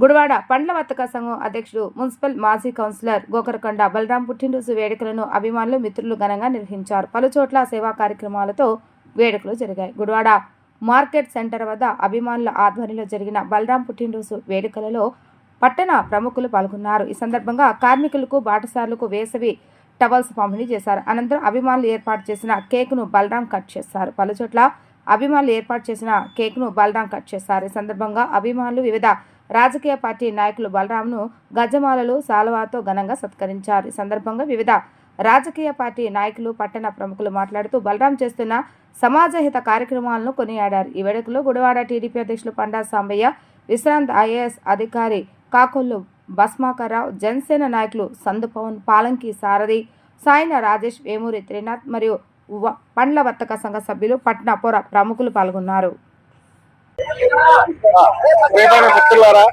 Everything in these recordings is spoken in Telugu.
గుడివాడ పండ్ల వర్తక సంఘం అధ్యక్షుడు మున్సిపల్ మాజీ కౌన్సిలర్ గోకరకొండ బలరాం పుట్టినరోజు వేడుకలను అభిమానులు మిత్రులు ఘనంగా నిర్వహించారు. పలుచోట్ల సేవా కార్యక్రమాలతో వేడుకలు జరిగాయి. గుడివాడ మార్కెట్ సెంటర్ వద్ద అభిమానుల ఆధ్వర్యంలో జరిగిన బలరాం పుట్టినరోజు వేడుకలలో పట్టణ ప్రముఖులు పాల్గొన్నారు. ఈ సందర్భంగా కార్మికులకు బాటసారులకు వేసవి టవల్స్ పంపిణీ చేశారు. అనంతరం అభిమానులు ఏర్పాటు చేసిన కేక్ను బలరాం కట్ చేశారు. పలుచోట్ల అభిమానులు ఏర్పాటు చేసిన కేక్ను బలరాం కట్ చేశారు. ఈ సందర్భంగా అభిమానులు వివిధ రాజకీయ పార్టీ నాయకులు బలరాంను గజమాలలు సాల్వాతో ఘనంగా సత్కరించారు. ఈ సందర్భంగా వివిధ రాజకీయ పార్టీ నాయకులు పట్టణ ప్రముఖులు మాట్లాడుతూ బలరాం చేస్తున్న సమాజహిత కార్యక్రమాలను కొనియాడారు. ఈ వేడుకలో గుడివాడ టీడీపీ అధ్యక్షులు పండా సాంబయ్య, విశ్రాంత్ ఐఏఎస్ అధికారి కాకొల్లు భస్మాకర్రావు, జనసేన నాయకులు సందు పవన్, పాలంకి సారథి, సాయిన రాజేష్, వేమూరి త్రినాథ్ మరియు పండ్ల వర్తక సంఘ సభ్యులు, పట్టణ పౌర ప్రముఖులు పాల్గొన్నారు. మిత్రులారా,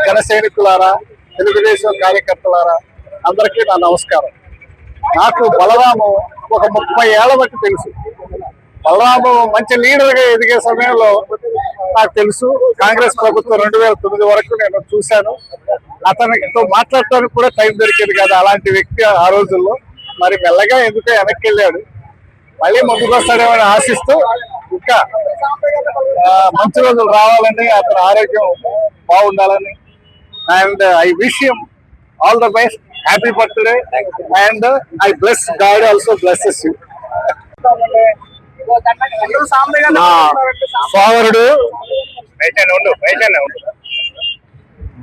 జన సైనికులారా, తెలుగుదేశం కార్యకర్తలారా, అందరికీ నా నమస్కారం. నాకు బలరాము ఒక 30 ఏళ్ల బట్టి తెలుసు. బలరాము మంచి లీడర్గా ఎదిగే సమయంలో నాకు తెలుసు. కాంగ్రెస్ ప్రభుత్వం 2009 వరకు నేను చూశాను. అతనితో మాట్లాడటానికి కూడా టైం దొరికేది కాదు అలాంటి వ్యక్తి ఆ రోజుల్లో. మరి మెల్లగా ఎందుకో వెనక్కి వెళ్ళాడు. మళ్ళీ ముందుకు వస్తాడేమని ఆశిస్తూ ఇంకా మంచి రోజులు రావాలని, అతని ఆరోగ్యం బాగుండాలని, and I wish him all the best, happy birthday, and I bless God also blesses you. నా సోదరుడు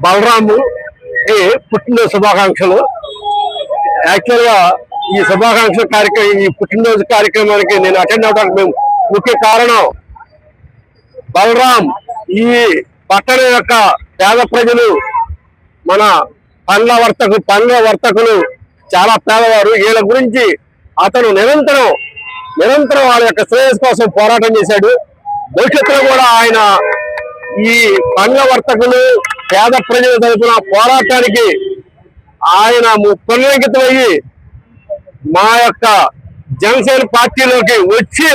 బలరాము పుట్టినరోజు శుభాకాంక్షలు. యాక్చువల్ గా ఈ శుభాకాంక్షల కార్యక్రమం, ఈ పుట్టినరోజు కార్యక్రమానికి నేను అటెండ్ అవడానికి మేము ముఖ్య కారణం బలరాం. ఈ పట్టణం యొక్క పేద ప్రజలు, మన పండ్ల వర్తకులు చాలా పేదవారు. వీళ్ళ గురించి అతను నిరంతరం వాళ్ళ యొక్క శ్రేయస్ కోసం పోరాటం చేశాడు. భవిష్యత్తులో కూడా ఆయన ఈ పండ్ల వర్తకులు, పేద ప్రజల తరఫున పోరాటానికి ఆయన పునరంకితమయ్యి మా యొక్క జనసేన పార్టీలోకి వచ్చి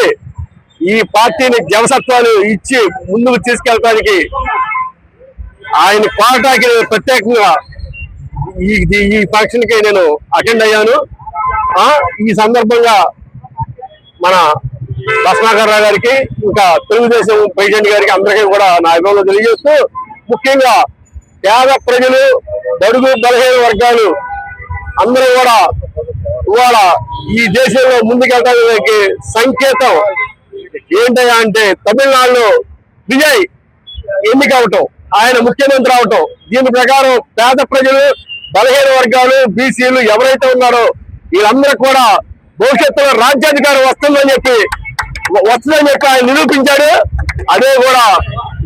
ఈ పార్టీని జవసత్వాలు ఇచ్చి ముందుకు తీసుకెళ్ళడానికి ఆయన పోరాటానికి ప్రత్యేకంగా ఈ ఫంక్షన్ కి నేను అటెండ్ అయ్యాను. ఈ సందర్భంగా మన భస్మాకర్రావు గారికి, ఇంకా తెలుగుదేశం ప్రెసిడెంట్ గారికి, అందరికీ కూడా నా అభిమానులు తెలియజేస్తూ, ముఖ్యంగా పేద ప్రజలు, బడుగు బలహీన వర్గాలు అందరూ కూడా ఇవాళ ఈ దేశంలో ముందుకెళ్ళడానికి సంకేతం ఏంటంటే అంటే తమిళనాడులో విజయ్ ఎన్నికవటం, ఆయన ముఖ్యమంత్రి అవటం. దీని ప్రకారం పేద ప్రజలు, బలహీన వర్గాలు, బీసీలు ఎవరైతే ఉన్నారో వీళ్ళందరూ కూడా భవిష్యత్తులో రాజ్యాధికారం వస్తుందని చెప్పి ఆయన నిరూపించాడు. అదే కూడా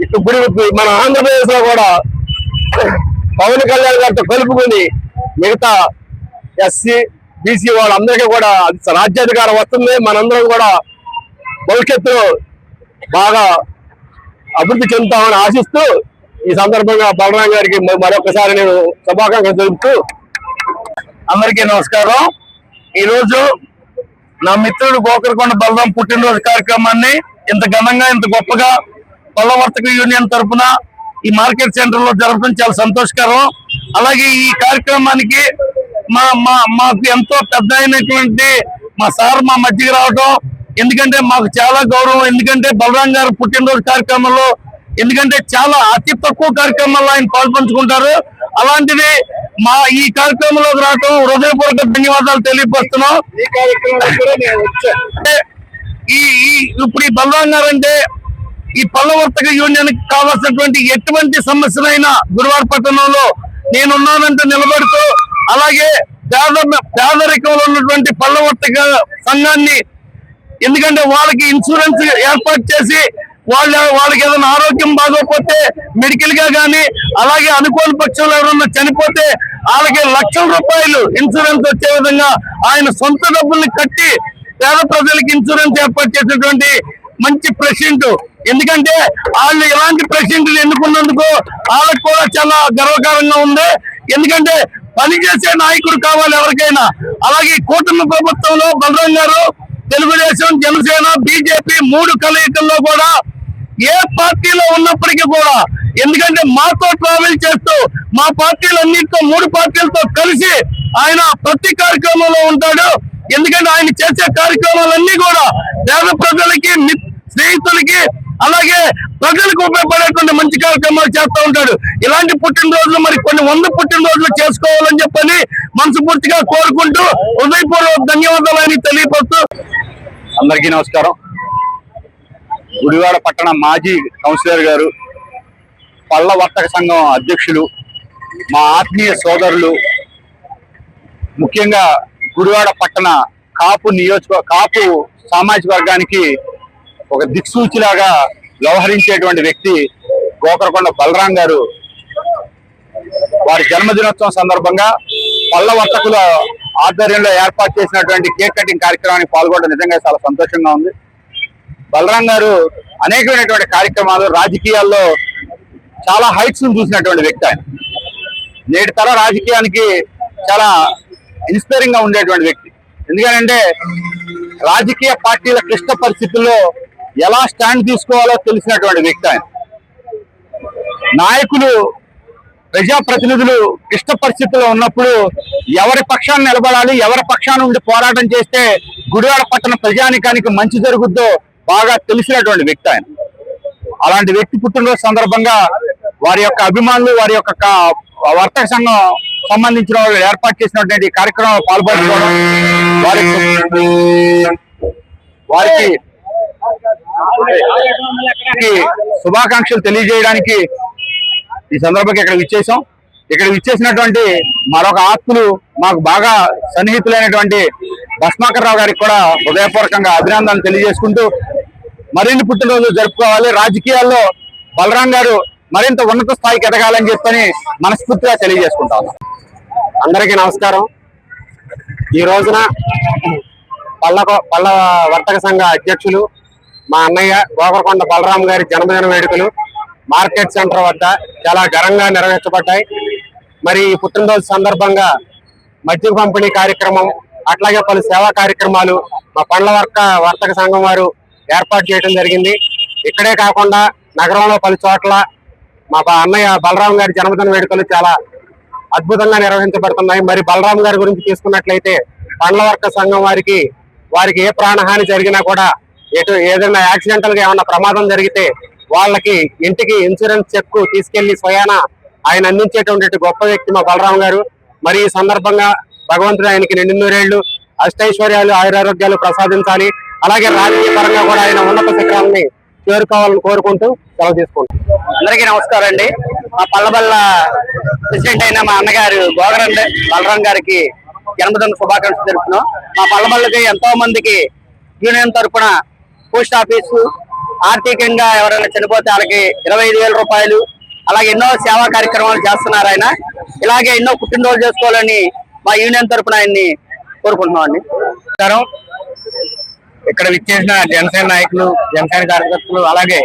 ఇప్పుడు మన ఆంధ్రప్రదేశ్ లో కూడా పవన్ కళ్యాణ్ గారితో కలుపుకొని మిగతా ఎస్సీ, బీసీ వాళ్ళందరికీ కూడా రాజ్యాధికారం వస్తుంది. మనందరం కూడా భవిష్యత్తులో బాగా అభివృద్ధి చెందుతామని ఆశిస్తూ ఈ సందర్భంగా బలరాం గారికి మరొకసారి నేను శుభాకాంక్షలు తెలుపుతూ, అందరికీ నమస్కారం. ఈరోజు నా మిత్రుడు గోకరకొండ బలరాం పుట్టినరోజు కార్యక్రమాన్ని ఇంత ఘనంగా, ఇంత గొప్పగా పళ్ళ వర్తక యూనియన్ తరఫున ఈ మార్కెట్ సెంటర్ లో జరపడం చాలా సంతోషకరం. అలాగే ఈ కార్యక్రమానికి మాకు ఎంతో పెద్ద అయినటువంటి మా సార్ మా మధ్యకి రావడం, ఎందుకంటే మాకు చాలా గౌరవం. ఎందుకంటే బలరాం గారు పుట్టినరోజు కార్యక్రమంలో, ఎందుకంటే చాలా అతి తక్కువ కార్యక్రమాల్లో ఆయన పాల్పంచుకుంటారు. అలాంటిది ఈ కార్యక్రమంలోకి రావడం హృదయపూర్వక ధన్యవాదాలు తెలియపరుస్తున్నాం. ఈ కార్యక్రమంలో ఇప్పుడు ఈ బలరాం గారు అంటే ఈ పళ్ళ వర్తక యూనియన్ కి కావాల్సినటువంటి ఎటువంటి సమస్యలైనా గుడివాడ పట్టణంలో నేనున్నానంటే నిలబడుతూ, అలాగే పేదరికంలో ఉన్నటువంటి పళ్ళ వర్తక సంఘాన్ని, ఎందుకంటే వాళ్ళకి ఇన్సూరెన్స్ ఏర్పాటు చేసి వాళ్ళకి ఏదైనా ఆరోగ్యం బాగోకపోతే మెడికల్ గా కానీ, అలాగే అనుకోని పక్షంలో ఎవరన్నా చనిపోతే వాళ్ళకి లక్షల రూపాయలు ఇన్సూరెన్స్ వచ్చే విధంగా ఆయన సొంత డబ్బుల్ని కట్టి పేద ప్రజలకి ఇన్సూరెన్స్ ఏర్పాటు చేసినటువంటి మంచి ప్రెసిడెంట్. ఎందుకంటే వాళ్ళు ఇలాంటి ప్రెసిడెంట్లు ఎన్నుకున్నందుకు వాళ్ళకి కూడా చాలా గర్వకారంగా ఉంది. ఎందుకంటే పనిచేసే నాయకుడు కావాలి ఎవరికైనా. అలాగే కూటమి ప్రభుత్వంలో బలరాం గారు తెలుగుదేశం, జనసేన, బీజేపీ 3 కలయికల్లో కూడా ఏ పార్టీలో ఉన్నప్పటికీ కూడా, ఎందుకంటే మాతో ట్రావెల్ చేస్తూ మా పార్టీలన్నింటితో 3 పార్టీలతో కలిసి ఆయన ప్రతి కార్యక్రమంలో ఉంటాడు. ఎందుకంటే ఆయన చేసే కార్యక్రమాలన్నీ కూడా పేద ప్రజలకి, స్నేహితులకి, అలాగే ప్రజలకు ఉపయోగపడేటువంటి మంచి కార్యక్రమాలు చేస్తూ ఉంటాడు. ఇలాంటి పుట్టినరోజులు మరి కొన్ని 100 పుట్టినరోజులు చేసుకోవాలని చెప్పని మనస్ఫూర్తిగా కోరుకుంటూ హృదయపూర్వక ధన్యవాదాలని తెలియపరుస్తూ అందరికీ నమస్కారం. గుడివాడ పట్టణ మాజీ కౌన్సిలర్ గారు, పళ్ళ వర్తక సంఘం అధ్యక్షులు, మా ఆత్మీయ సోదరులు, ముఖ్యంగా గుడివాడ పట్టణ కాపు సామాజిక వర్గానికి ఒక దిక్సూచిలాగా వ్యవహరించేటువంటి వ్యక్తి గోకరకొండ బలరాం గారు వారి జన్మదినోత్సవం సందర్భంగా పళ్ళ వర్తకుల ఆధ్వర్యంలో ఏర్పాటు చేసినటువంటి కేక్ కటింగ్ కార్యక్రమానికి పాల్గొనడం నిజంగా చాలా సంతోషంగా ఉంది. బలరాం గారు అనేకమైనటువంటి కార్యక్రమాలు, రాజకీయాల్లో చాలా హైట్స్ చూసినటువంటి వ్యక్తి. ఆయన నేటి తర రాజకీయానికి చాలా ఇన్స్పైరింగ్ గా ఉండేటువంటి వ్యక్తి. ఎందుకంటే రాజకీయ పార్టీల క్లిష్ట పరిస్థితుల్లో ఎలా స్టాండ్ తీసుకోవాలో తెలిసినటువంటి వ్యక్తి. ఆయన నాయకులు, ప్రజాప్రతినిధులు క్లిష్ట పరిస్థితుల్లో ఉన్నప్పుడు ఎవరి పక్షాన్ని నిలబడాలి, ఎవరి పక్షాన్ని ఉండి పోరాటం చేస్తే గుడివాడ పట్టణ ప్రజానికానికి మంచి జరుగుద్దో బాగా తెలిసినటువంటి వ్యక్తి. ఆయన అలాంటి వ్యక్తి పుట్టినరోజు సందర్భంగా వారి యొక్క అభిమానులు, వారి యొక్క వర్తక సంఘం సంబంధించిన వాళ్ళు ఏర్పాటు చేసినటువంటి కార్యక్రమంలో పాల్పంచుకోవడం, వారికి శుభాకాంక్షలు తెలియజేయడానికి ఈ సందర్భంగా ఇక్కడ విచ్చేసినటువంటి మరొక ఆత్మలు, మాకు బాగా సన్నిహితులైనటువంటి భస్మాకర్ రావు గారికి కూడా హృదయపూర్వకంగా అభినందనలు తెలియజేసుకుంటూ మరిన్ని పుట్టినరోజులు జరుపుకోవాలి, రాజకీయాల్లో బలరాం గారు మరింత ఉన్నత స్థాయికి ఎదగాలని చెప్పని మనస్ఫూర్తిగా తెలియజేసుకుంటాను. అందరికీ నమస్కారం. ఈ రోజున పళ్ళ వర్తక సంఘ అధ్యక్షులు మా అన్నయ్య గోకరకొండ బలరాం గారి జన్మదిన వేడుకలు మార్కెట్ సెంటర్ వద్ద చాలా ఘనంగా నిర్వహించబడ్డాయి. మరి ఈ పుట్టినరోజు సందర్భంగా మద్య పంపిణీ కార్యక్రమం, అట్లాగే పలు సేవా కార్యక్రమాలు మా పళ్ళ వర్తక సంఘం వారు ఏర్పాటు చేయడం జరిగింది. ఇక్కడే కాకుండా నగరంలో పలు చోట్ల మా అన్నయ్య బలరాం గారి జన్మదిన వేడుకలు చాలా అద్భుతంగా నిర్వహించబడుతున్నాయి. మరి బలరాం గారి గురించి తీసుకున్నట్లయితే పళ్ళ వర్తక సంఘం వారికి ఏ ప్రాణహాని జరిగినా కూడా, ఏదైనా యాక్సిడెంటల్ గా ఏమన్నా ప్రమాదం జరిగితే వాళ్ళకి ఇంటికి ఇన్సూరెన్స్ చెక్ తీసుకెళ్లి స్వయాన ఆయన అందించేటువంటి గొప్ప వ్యక్తి మా బలరాం గారు. మరి ఈ సందర్భంగా భగవంతుడు ఆయనకి నిండు నూరేళ్లు అష్టైశ్వర్యాలు, ఆయురారోగ్యాలు ప్రసాదించాలి. అలాగే రాజకీయ పరంగా కూడా ఆయన ఉన్నత శిఖరాలని చేరుకోవాలని కోరుకుంటూ సెలవు తీసుకుంటాం. అందరికీ నమస్కారం అండి. మా పల్లబల్ల ప్రెసిడెంట్ అయిన మా అన్నగారు గోకరకొండ బలరాం గారికి జన్మదిన శుభాకాంక్షలు జరుపుతున్నాం. మా పల్లబల్లకి ఎంతో మందికి యూనియన్ తరఫున పోస్ట్ ఆఫీసు, ఆర్థికంగా ఎవరైనా చనిపోతే వాళ్ళకి 25,000 రూపాయలు, అలాగే ఎన్నో సేవా కార్యక్రమాలు చేస్తున్నారు ఆయన. ఇలాగే ఎన్నో పుట్టినరోజు చేసుకోవాలని మా యూనియన్ తరఫున ఆయన్ని కోరుకుంటున్నాం అండి. ఇక్కడ విచ్చేసిన జనసేన నాయకులు, జనసేన కార్యకర్తలు, అలాగే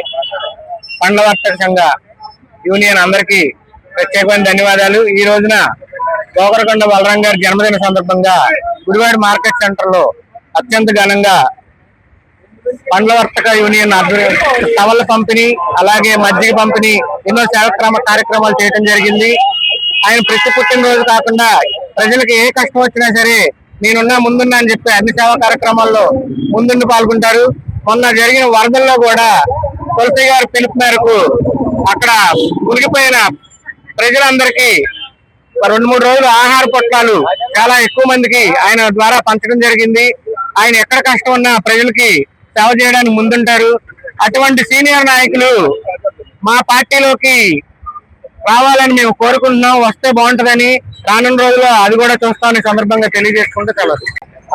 పండ్ల వర్తక సంఘ యూనియన్ అందరికీ ప్రత్యేకమైన ధన్యవాదాలు. ఈ రోజున గోకరకొండ బలరాం గారి జన్మదిన సందర్భంగా గుడివాడ మార్కెట్ సెంటర్ లో అత్యంత ఘనంగా పండ్ల వర్తక యూనియన్ టవల్ పంపిణీ, అలాగే మజ్జిగ పంపిణీ, ఎన్నో సేవా కార్యక్రమాలు చేయడం జరిగింది. ఆయన ప్రతి పుట్టినరోజు కాకుండా ప్రజలకు ఏ కష్టం వచ్చినా సరే నేనున్నా ముందున్నా అని చెప్పి అన్ని సేవా కార్యక్రమాల్లో ముందుండి పాల్గొంటారు. మొన్న జరిగిన వరదల్లో కూడా తులసి గారి పిలుపు మేరకు అక్కడ మునిగిపోయిన ప్రజలందరికీ 2-3 రోజులు ఆహార పొట్లాలు చాలా ఎక్కువ మందికి ఆయన ద్వారా పంచడం జరిగింది. ఆయన ఎక్కడ కష్టం ఉన్నా ప్రజలకి సేవ చేయడానికి ముందుంటారు. అటువంటి సీనియర్ నాయకులు మా పార్టీలోకి రావాలని మేము కోరుకుంటున్నాం. వస్తే బాగుంటుందని, రానున్న రోజుల్లో అది కూడా చూస్తామని సందర్భంగా తెలియజేసుకుంటూ సెలవు.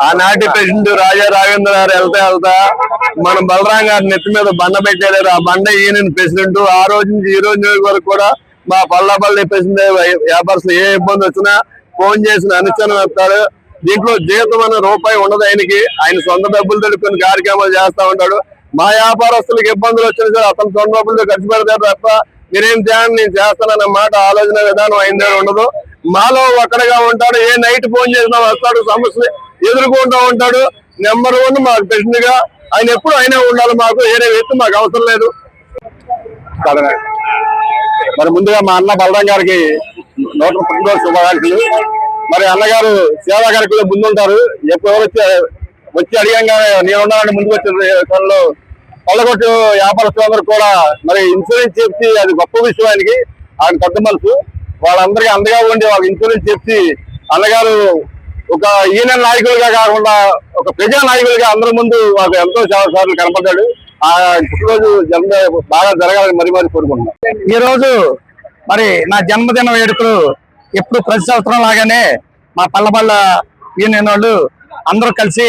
ఆనాటి ప్రెసిడెంట్ రాజా రాఘవేంద్ర గారు వెళ్తా మన బలరాం గారి నెత్తి మీద బండ పెట్టారు. ఆ బండ ఈయన ప్రెసిడెంట్. ఆ రోజు నుంచి ఈ రోజు వరకు కూడా మా పల్లపల్లి ప్రెసిడెంట్ వ్యాపారస్తులు ఏ ఇబ్బంది వచ్చినా ఫోన్ చేసిన అనుచరణ వస్తారు. దీంట్లో జీతం అనే రూపాయి ఉండదు ఆయనకి. ఆయన సొంత డబ్బులు తెలుపుకుని కార్యక్రమాలు చేస్తా ఉంటాడు. మా వ్యాపారస్తులకు ఇబ్బందులు వచ్చినా సరే అతను సొంత డబ్బులతో ఖర్చు పెడతాడు తప్ప మీరేం చేయండి నేను చేస్తానన్న మాట, ఆలోచన విధానం ఆయన ఉండదు. మాలో ఒక్కడగా ఉంటాడు. ఏ నైట్ ఫోన్ చేసినా వస్తాడు, సమస్యలు ఎదుర్కొంటూ ఉంటాడు. నెంబర్ 1 మాకు ప్రెసిడెంట్ గా ఆయన ఎప్పుడు అయినా ఉండాలి. మాకు వేరే వ్యక్తి మాకు అవసరం లేదు. మరి ముందుగా మా అన్న బలరాం గారికి నూతన పుట్టినరోజు శుభాకాంక్షలు. మరి అన్నగారు సేవా కార్యక్రమంలో ముందుంటారు. ఎవరు వచ్చి అడిగానే నేనున్నానని ముందుకు వచ్చిన త్వరలో కొల్లగొట్టు వ్యాపారస్తులందరూ కూడా మరి ఇన్సూరెన్స్ చేసి అది గొప్ప విషయం. ఆయన పెద్ద మనసు. వాళ్ళందరికీ అండగా ఉండి వాళ్ళకి ఇన్సూరెన్స్ చేసి అన్నగారు ఒక ఈయన నాయకులుగా కాకుండా ఒక ప్రజా నాయకులుగా అందరి ముందు మాకు ఎంతో చాలా సార్లు కనపడ్డాడు. ఆ పుట్టినరోజు బాగా జరగాలని మరి కోరుకుంటున్నాం. ఈ రోజు మరి నా జన్మదిన వేడుకలు ఎప్పుడు ప్రతి సంవత్సరం లాగానే మా పల్లబళ్ళ యూనియన్ వాళ్ళు అందరూ కలిసి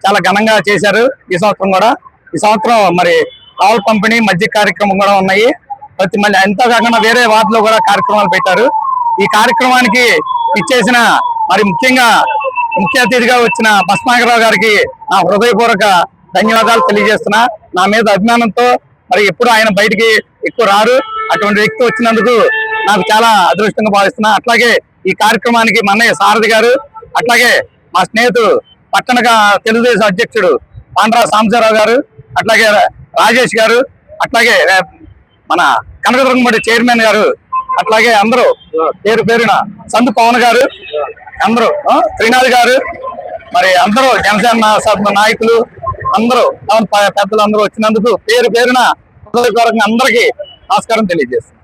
చాలా ఘనంగా చేశారు. ఈ సంవత్సరం కూడా ఈ సంవత్సరం మరి పాలు పంపిణీ మధ్య కార్యక్రమం కూడా ఉన్నాయి. మళ్ళీ ఎంతో కాకుండా వేరే వార్డులో కూడా కార్యక్రమాలు పెట్టారు. ఈ కార్యక్రమానికి ఇచ్చేసిన మరి ముఖ్యంగా ముఖ్య అతిథిగా వచ్చిన భస్మాకరరావు గారికి నా హృదయపూర్వక ధన్యవాదాలు తెలియజేస్తున్నా. నా మీద అభిమానంతో మరి ఎప్పుడు ఆయన బయటికి ఎక్కువ రారు. అటువంటి వ్యక్తి వచ్చినందుకు నాకు చాలా అదృష్టంగా భావిస్తున్నా. అట్లాగే ఈ కార్యక్రమానికి మన్నయ్య సారథి గారు, అట్లాగే మా స్నేహితుడు పట్టణ తెలుగుదేశం అధ్యక్షుడు పాండ్రా సాంబశివరావు గారు, అట్లాగే రాజేష్ గారు, అట్లాగే మన కనకదుర్గంపడి చైర్మన్ గారు, అట్లాగే అందరూ పేరు పేరున సందు పవన్ గారు, అందరూ త్రినాథ్ గారు, మరి అందరూ జనసేన నాయకులు అందరూ పెద్దలు అందరూ వచ్చినందుకు పేరు పేరున అందరికీ నమస్కారం తెలియజేస్తారు.